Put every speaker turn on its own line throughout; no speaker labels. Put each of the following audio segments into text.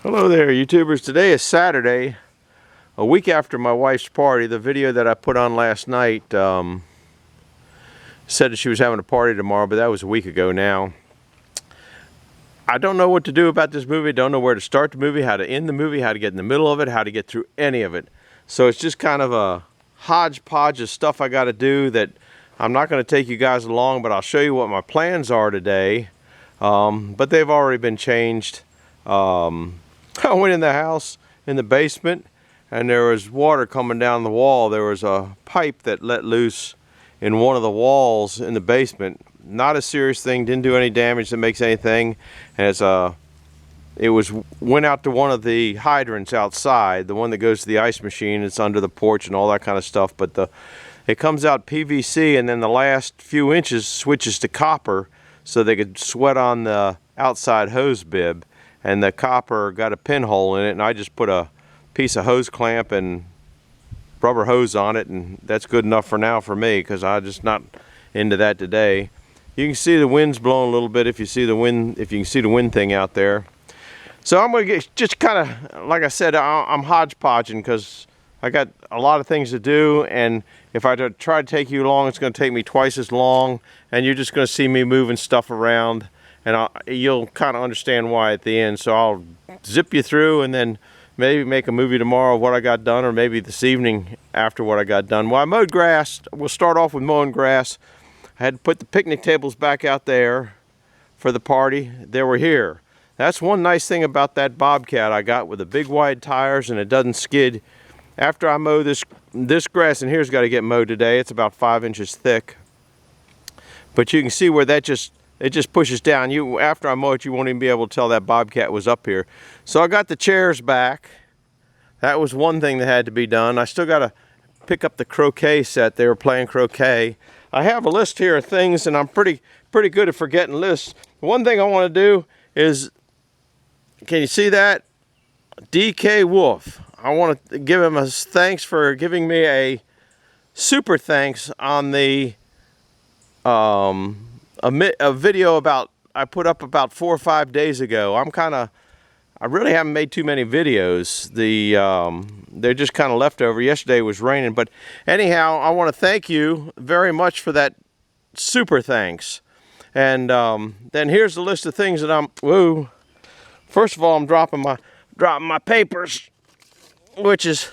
Hello there, YouTubers. Today is Saturday, a week after my wife's party. The video that I put on last night said that she was having a party tomorrow, but that was a week ago now. I don't know what to do about this movie. Don't know where to start the movie, how to end the movie, how to get in the middle of it, how to get through any of it. So it's just kind of a hodgepodge of stuff I got to do that I'm not going to take you guys along, but I'll show you what my plans are today. But they've already been changed. I went in the house in the basement and there was water coming down the wall. There was a pipe that let loose in one of the walls in the basement. Not a serious thing, didn't do any damage that makes anything. And went out to one of the hydrants outside, the one that goes to the ice machine. It's under the porch and all that kind of stuff. But it comes out PVC, and then the last few inches switches to copper so they could sweat on the outside hose bib. And the copper got a pinhole in it, and I just put a piece of hose clamp and rubber hose on it, and that's good enough for now for me, because I'm just not into that today. You can see the wind's blowing a little bit if you see the wind, if you can see the wind thing out there. So I'm gonna get just kind of, like I said, I'm hodgepodging because I got a lot of things to do, and if I try to take you along, it's gonna take me twice as long, and you're just gonna see me moving stuff around. And you'll kind of understand why at the end. So I'll zip you through and then maybe make a movie tomorrow of what I got done, or maybe this evening after what I got done. Well, I mowed grass. We'll start off with mowing grass. I had to put the picnic tables back out there for the party. They were here. That's one nice thing about that Bobcat I got with the big wide tires, and it doesn't skid. After I mow this grass, and here's got to get mowed today. It's about 5 inches thick. But you can see where it just pushes down. After I mow it, you won't even be able to tell that Bobcat was up here. So I got the chairs back. That was one thing that had to be done. I still got to pick up the croquet set. They were playing croquet. I have a list here of things, and I'm pretty good at forgetting lists. One thing I want to do is, can you see that? DK Wolf. I want to give him a thanks for giving me a super thanks on the a video I put up about 4 or 5 days ago. I really haven't made too many videos. They're just kind of leftover. Yesterday was raining, but anyhow, I want to thank you very much for that super thanks. And then here's the list of things that First of all, I'm dropping my papers, which is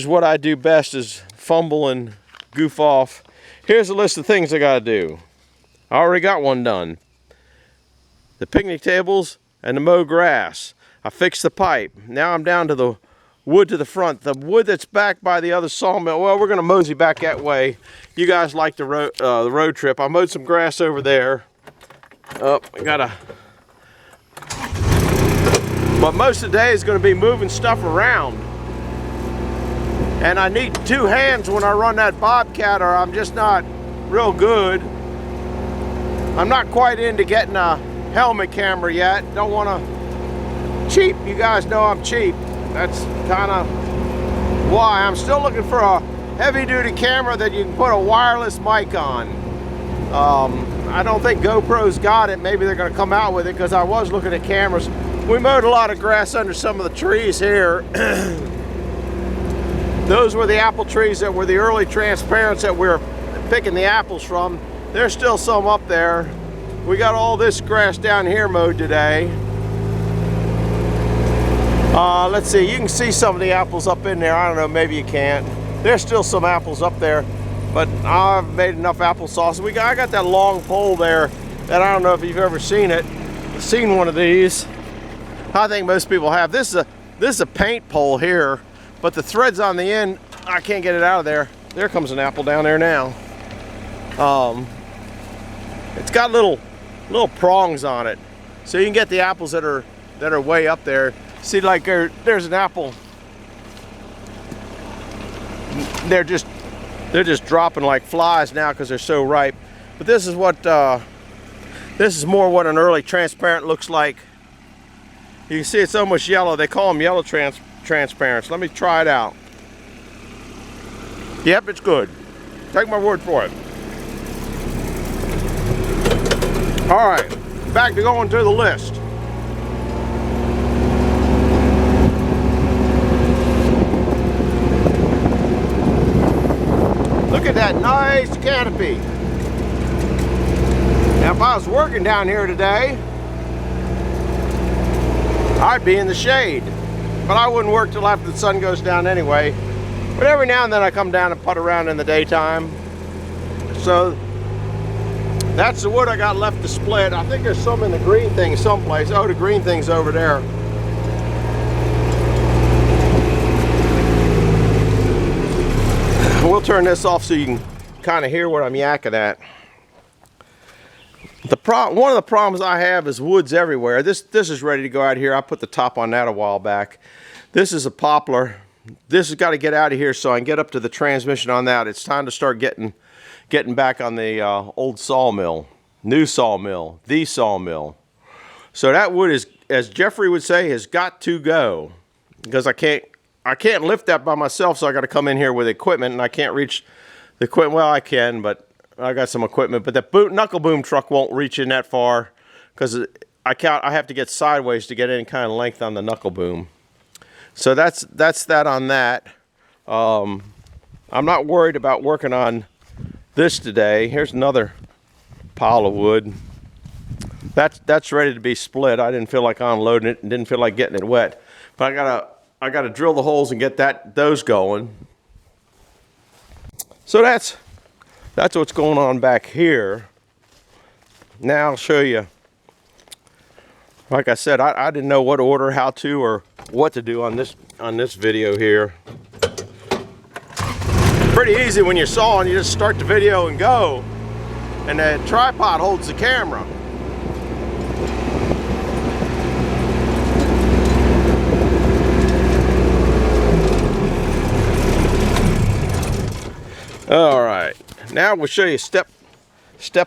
what I do best, is fumble and goof off. Here's a list of things I gotta do. I already got one done. The picnic tables and the mow grass. I fixed the pipe. Now I'm down to the wood to the front. The wood that's back by the other sawmill, well, we're gonna mosey back that way. You guys like the road trip. I mowed some grass over there. But most of the day is gonna be moving stuff around. And I need 2 hands when I run that Bobcat, or I'm just not real good. I'm not quite into getting a helmet camera yet. Don't want to cheap. You guys know I'm cheap. That's kind of why. I'm still looking for a heavy-duty camera that you can put a wireless mic on. I don't think GoPro's got it. Maybe they're going to come out with it, because I was looking at cameras. We mowed a lot of grass under some of the trees here. Those were the apple trees that were the early transparents that we're picking the apples from. There's still some up there. We got all this grass down here mowed today. Let's see, you can see some of the apples up in there. I don't know, maybe you can't. There's still some apples up there, but I've made enough applesauce. I got that long pole there that I don't know if you've ever seen it. I've seen one of these. I think most people have. This is a paint pole here, but the threads on the end, I can't get it out of there. There comes an apple down there now. It's got little prongs on it, so you can get the apples that are way up there. See, like there's an apple. They're just dropping like flies now because they're so ripe. But this is more what an early transparent looks like. You can see it's almost yellow. They call them yellow transparents. Let me try it out. Yep, it's good. Take my word for it. All right, back to going through the list. that nice canopy. Now if I was working down here today, I'd be in the shade. But I wouldn't work till after the sun goes down anyway. But every now and then I come down and putt around in the daytime. So that's the wood I got left to split. I think there's some in the green thing someplace. Oh, the green thing's over there. We'll turn this off so you can kind of hear what I'm yakking at. One of the problems I have is wood's everywhere. This is ready to go out here. I put the top on that a while back. This is a poplar. This has got to get out of here so I can get up to the transmission on that. It's time to start getting back on the old sawmill, new sawmill, the sawmill. So that wood is, as Jeffrey would say, has got to go, because I can't lift that by myself, so I got to come in here with equipment, and I can't reach the equipment. Well, I can, but I got some equipment, but that knuckle boom truck won't reach in that far, because I have to get sideways to get any kind of length on the knuckle boom. So that's that on that. I'm not worried about working on this today. Here's another pile of wood. That's ready to be split. I didn't feel like unloading it and didn't feel like getting it wet, but I gotta drill the holes and get those going. So that's what's going on back here. Now I'll show you. Like I said, I didn't know what order, how to, or what to do on this video here. Pretty easy when you're sawing. You just start the video and go, and the tripod holds the camera. All right, now we'll show you step.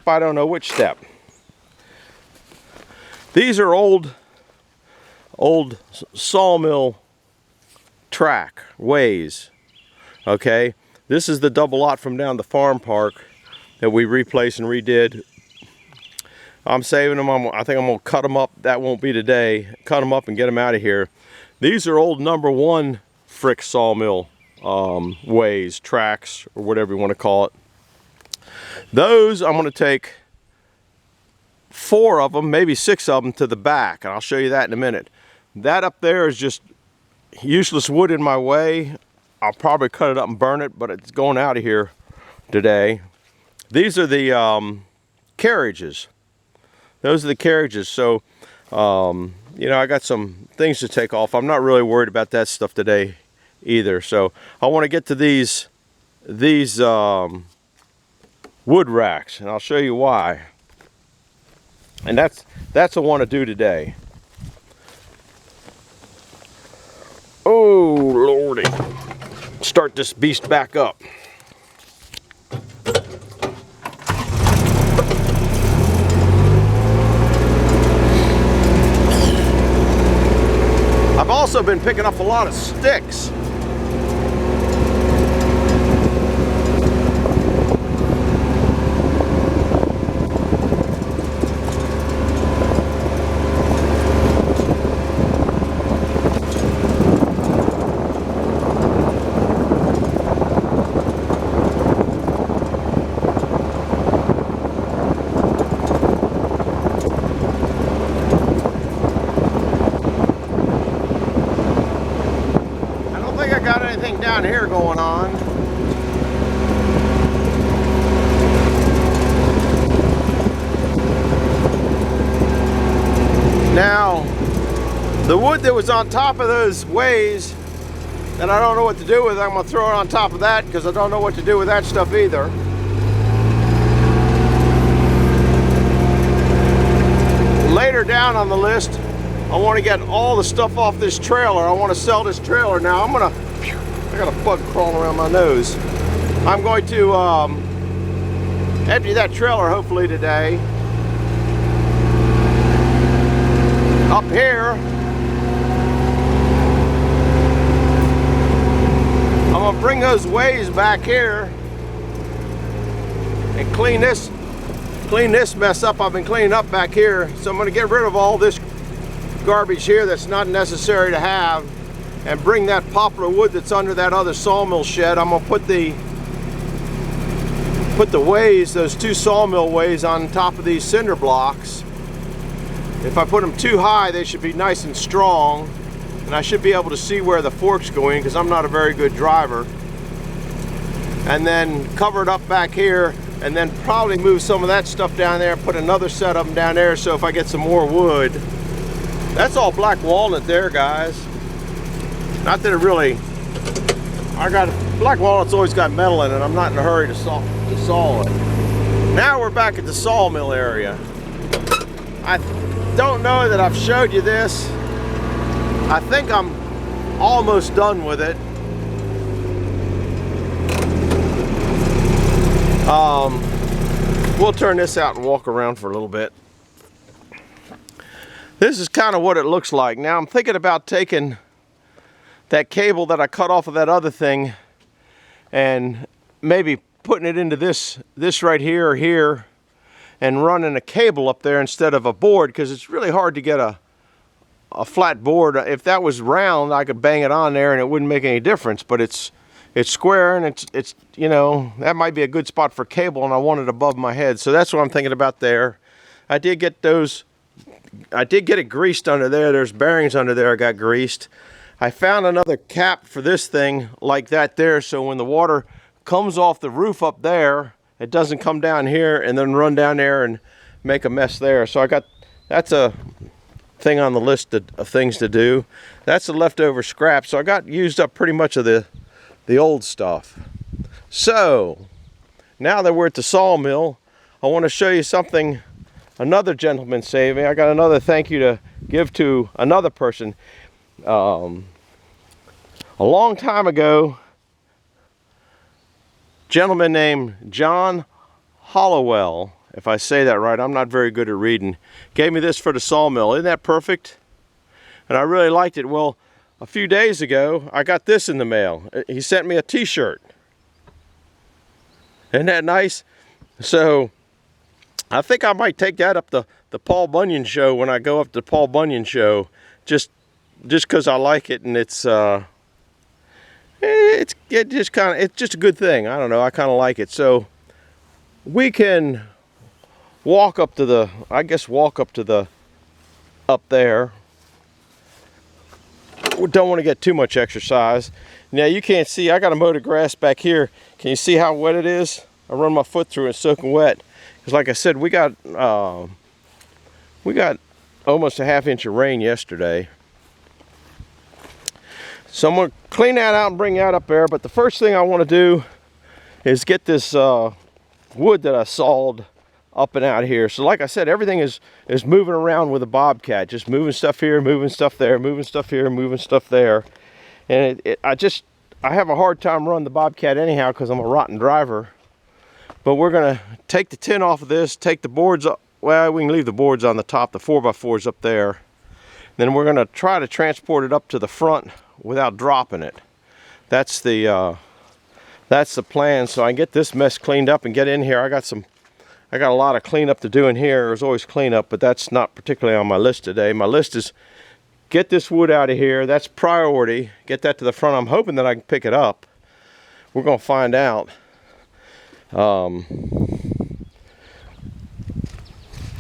I don't know which step. These are old sawmill track ways. Okay, this is the double lot from down the farm park that we replaced and redid. I'm saving them. I think I'm gonna cut them up. That won't be today. Cut them up and get them out of here. These are old #1 Frick sawmill ways, tracks, or whatever you want to call it. Those I'm going to take 4 of them, maybe 6 of them to the back, and I'll show you that in a minute. That up there is just useless wood in my way. I'll probably cut it up and burn it, but it's going out of here today. These are the carriages. Those are the carriages. So you know, I got some things to take off. I'm not really worried about that stuff today either. So I want to get to these wood racks, and I'll show you why. And that's what I want to do today. Oh lordy, start this beast back up. I've also been picking up a lot of sticks. Down here going on. Now, the wood that was on top of those ways that I don't know what to do with, I'm going to throw it on top of that because I don't know what to do with that stuff either. Later down on the list, I want to get all the stuff off this trailer. I want to sell this trailer. Now I got a bug crawling around my nose. I'm going to empty that trailer hopefully today. Up here, I'm going to bring those ways back here and clean this mess up. I've been cleaning up back here. So I'm going to get rid of all this garbage here that's not necessary to have, and bring that poplar wood that's under that other sawmill shed. I'm gonna put the put the ways, those two sawmill ways on top of these cinder blocks. If I put them too high, they should be nice and strong, and I should be able to see where the forks go in because I'm not a very good driver. And then cover it up back here, and then probably move some of that stuff down there, put another set of them down there so if I get some more wood. That's all black walnut there, guys. Not that it really, black walnut's always got metal in it. I'm not in a hurry to saw it. Now we're back at the sawmill area. I don't know that I've showed you this. I think I'm almost done with it. We'll turn this out and walk around for a little bit. This is kind of what it looks like. Now I'm thinking about taking that cable that I cut off of that other thing and maybe putting it into this right here or here and running a cable up there instead of a board, because it's really hard to get a flat board. If that was round, I could bang it on there and it wouldn't make any difference, but it's square, and it's you know, that might be a good spot for cable, and I want it above my head. So that's what I'm thinking about there. I did get it greased under there. There's bearings under there I got greased. I found another cap for this thing like that there, so when the water comes off the roof up there, it doesn't come down here and then run down there and make a mess there. So that's a thing on the list of things to do. That's the leftover scrap. So I got used up pretty much of the old stuff. So now that we're at the sawmill, I want to show you something another gentleman saved me. I got another thank you to give to another person. A long time ago, a gentleman named John Hollowell, if I say that right, I'm not very good at reading, gave me this for the sawmill. Isn't that perfect? And I really liked it. Well, a few days ago, I got this in the mail. He sent me a t-shirt. Isn't that nice? So I think I might take that up the Paul Bunyan show when I go up to the Paul Bunyan show, just because I like it, and it's just a good thing. I don't know, I kind of like it. So we can walk up to the, up there. We don't want to get too much exercise. Now you can't see, I got a mow of grass back here. Can you see how wet it is? I run my foot through it, it's soaking wet. Because like I said, we got almost a ½ inch of rain yesterday. So I'm going to clean that out and bring that up there. But the first thing I want to do is get this wood that I sawed up and out here. So like I said, everything is moving around with a bobcat. Just moving stuff here, moving stuff there, moving stuff here, moving stuff there. And I have a hard time running the bobcat anyhow because I'm a rotten driver. But we're going to take the tin off of this, take the boards up. Well, we can leave the boards on the top, the 4x4s up there. Then we're going to try to transport it up to the front without dropping it. That's the plan. So I can get this mess cleaned up and get in here. I got a lot of cleanup to do in here. There's always cleanup, but that's not particularly on my list today. My list is get this wood out of here. That's priority. Get that to the front. I'm hoping that I can pick it up. We're going to find out.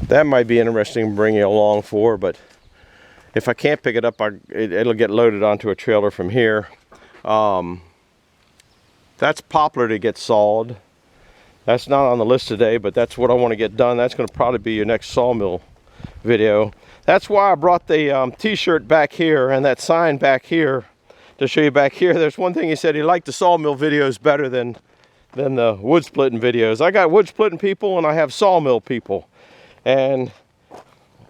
That might be interesting to bring you along for, but if I can't pick it up, it'll get loaded onto a trailer from here. That's poplar to get sawed. That's not on the list today, but that's what I want to get done. That's going to probably be your next sawmill video. That's why I brought the t-shirt back here and that sign back here to show you back here. There's one thing he said, he liked the sawmill videos better than the wood splitting videos. I got wood splitting people and I have sawmill people. And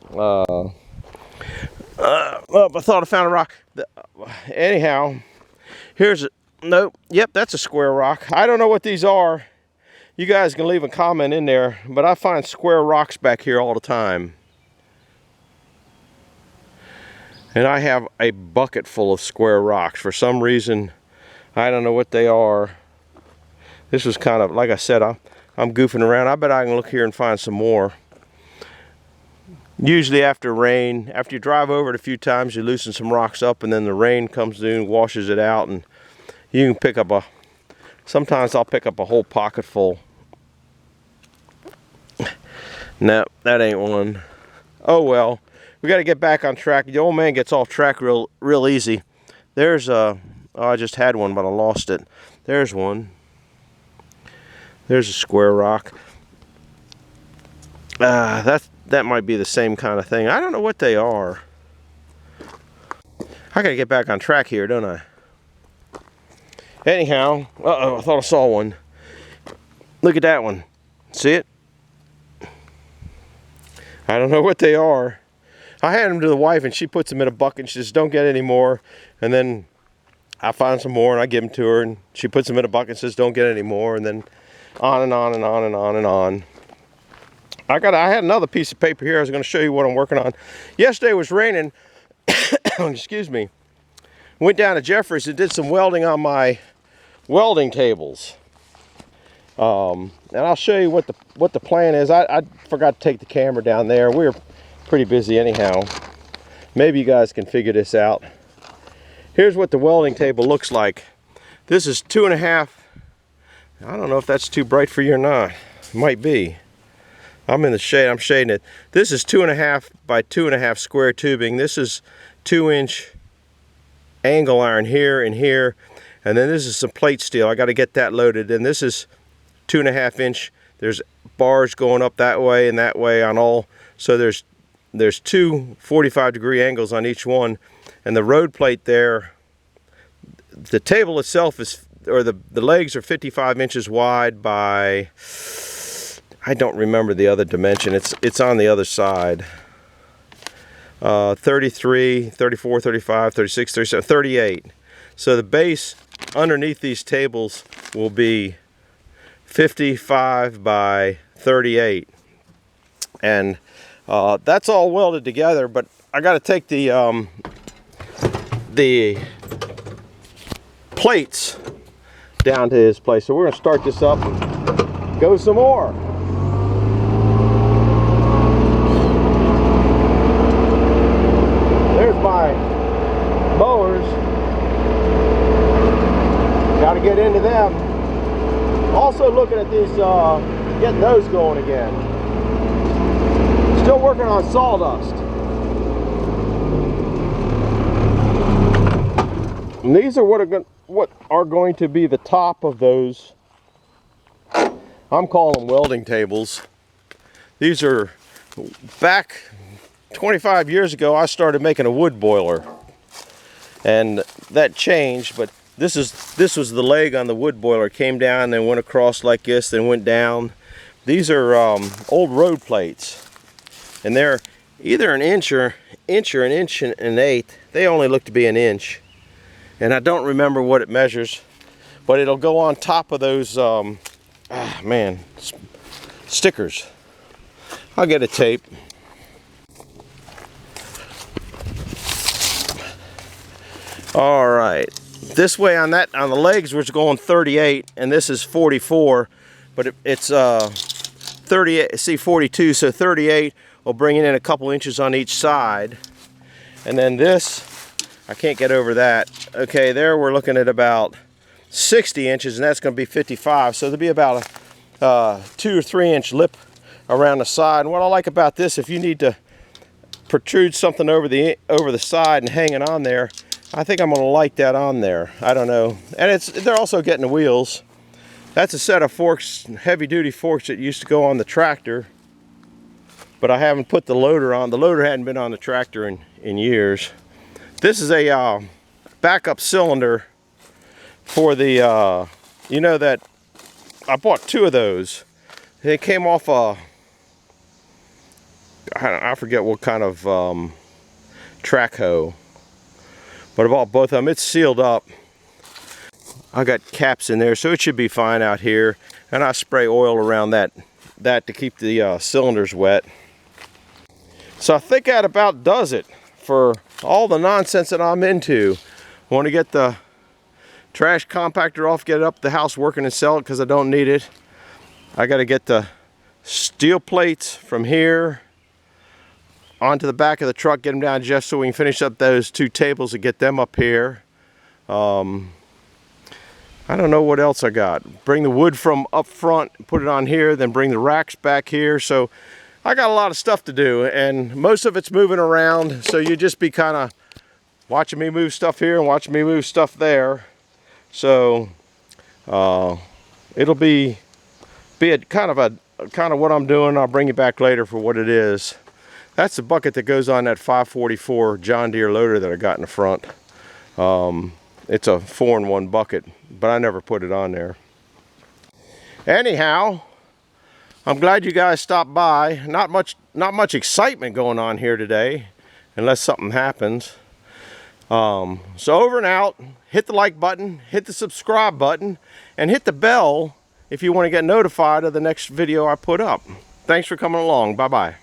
well, I thought I found a rock. Anyhow, here's nope. Yep, that's a square rock. I don't know what these are. You guys can leave a comment in there, but I find square rocks back here all the time. And I have a bucket full of square rocks. For some reason, I don't know what they are. This was kind of, like I said, I'm goofing around. I bet I can look here and find some more. Usually after rain, after you drive over it a few times, you loosen some rocks up, and then the rain comes in, washes it out, and you can pick up sometimes I'll pick up a whole pocket full No, that ain't one. Oh well, we got to get back on track. The old man gets off track real easy. There's a, oh, I just had one, but I lost it. There's one. There's a square rock. That might be the same kind of thing. I don't know what they are. I gotta get back on track here, don't I? Anyhow, uh-oh, I thought I saw one. Look at that one. See it? I don't know what they are. I hand them to the wife and she puts them in a bucket and she says, don't get any more. And then I find some more and I give them to her and she puts them in a bucket and says, don't get any more. And then on and on and on and on and on. I had another piece of paper here. I was going to show you what I'm working on. Yesterday it was raining. Excuse me. Went down to Jeffrey's and did some welding on my welding tables. And I'll show you what the plan is. I forgot to take the camera down there. We were pretty busy anyhow. Maybe you guys can figure this out. Here's what the welding table looks like. This is 2.5. I don't know if that's too bright for you or not. It might be. I'm in the shade. I'm shading it. This is 2.5 by 2.5 square tubing. This is 2-inch angle iron here and here. And then this is some plate steel. I got to get that loaded. And this is 2.5 inch. There's bars going up that way and that way on all. So there's two 45-degree angles on each one. And the road plate there, the table itself is, or the legs are 55 inches wide by, I don't remember the other dimension. It's on the other side. 33, 34, 35, 36, 37, 38. So the base underneath these tables will be 55 by 38. And that's all welded together, but I got to take the plates down to his place. So we're going to start this up and go some more. There's my mowers. Got to get into them. Also looking at these, getting those going again. Still working on sawdust. And these are what are going to be the top of those. I'm calling them welding tables. These are, back 25 years ago, I started making a wood boiler. And that changed, but this was the leg on the wood boiler. It came down, then went across like this, then went down. These are old road plates. And they're either an inch or an inch and an eighth. They only look to be an inch. And I don't remember what it measures, but it'll go on top of those, stickers. I'll get a tape. All right, this way on the legs was going 38, and this is 44, but it's 38. See, 42, so 38 will bring it in a couple inches on each side, and then this, I can't get over that. Okay, there we're looking at about 60 inches, and that's going to be 55. So there'll be about a 2 or 3 inch lip around the side. And what I like about this, if you need to protrude something over the side and hang it on there, I think I'm going to like that on there. I don't know. And they're also getting the wheels. That's a set of forks, heavy-duty forks that used to go on the tractor, but I haven't put the loader on. The loader hadn't been on the tractor in years. This is a backup cylinder for the, you know, that I bought 2 of those. They came off I forget what kind of Trackhoe, but I bought both of them. It's sealed up. I got caps in there, so it should be fine out here. And I spray oil around that to keep the cylinders wet. So I think that about does it for all the nonsense that I'm into. I want to get the trash compactor off, get it up the house working and sell it because I don't need it. I got to get the steel plates from here onto the back of the truck, get them down just so we can finish up those 2 tables and get them up here. I don't know what else I got. Bring the wood from up front, put it on here, then bring the racks back here. So I got a lot of stuff to do, and most of it's moving around, so you just be kind of watching me move stuff here and watching me move stuff there. So it'll be a kind of what I'm doing. I'll bring you back later for what it is. That's the bucket that goes on that 544 John Deere loader that I got in the front. It's a 4-in-1 bucket, but I never put it on there. Anyhow, I'm glad you guys stopped by. Not much excitement going on here today, unless something happens. So over and out. Hit the like button, hit the subscribe button, and hit the bell if you want to get notified of the next video I put up. Thanks for coming along. Bye-bye.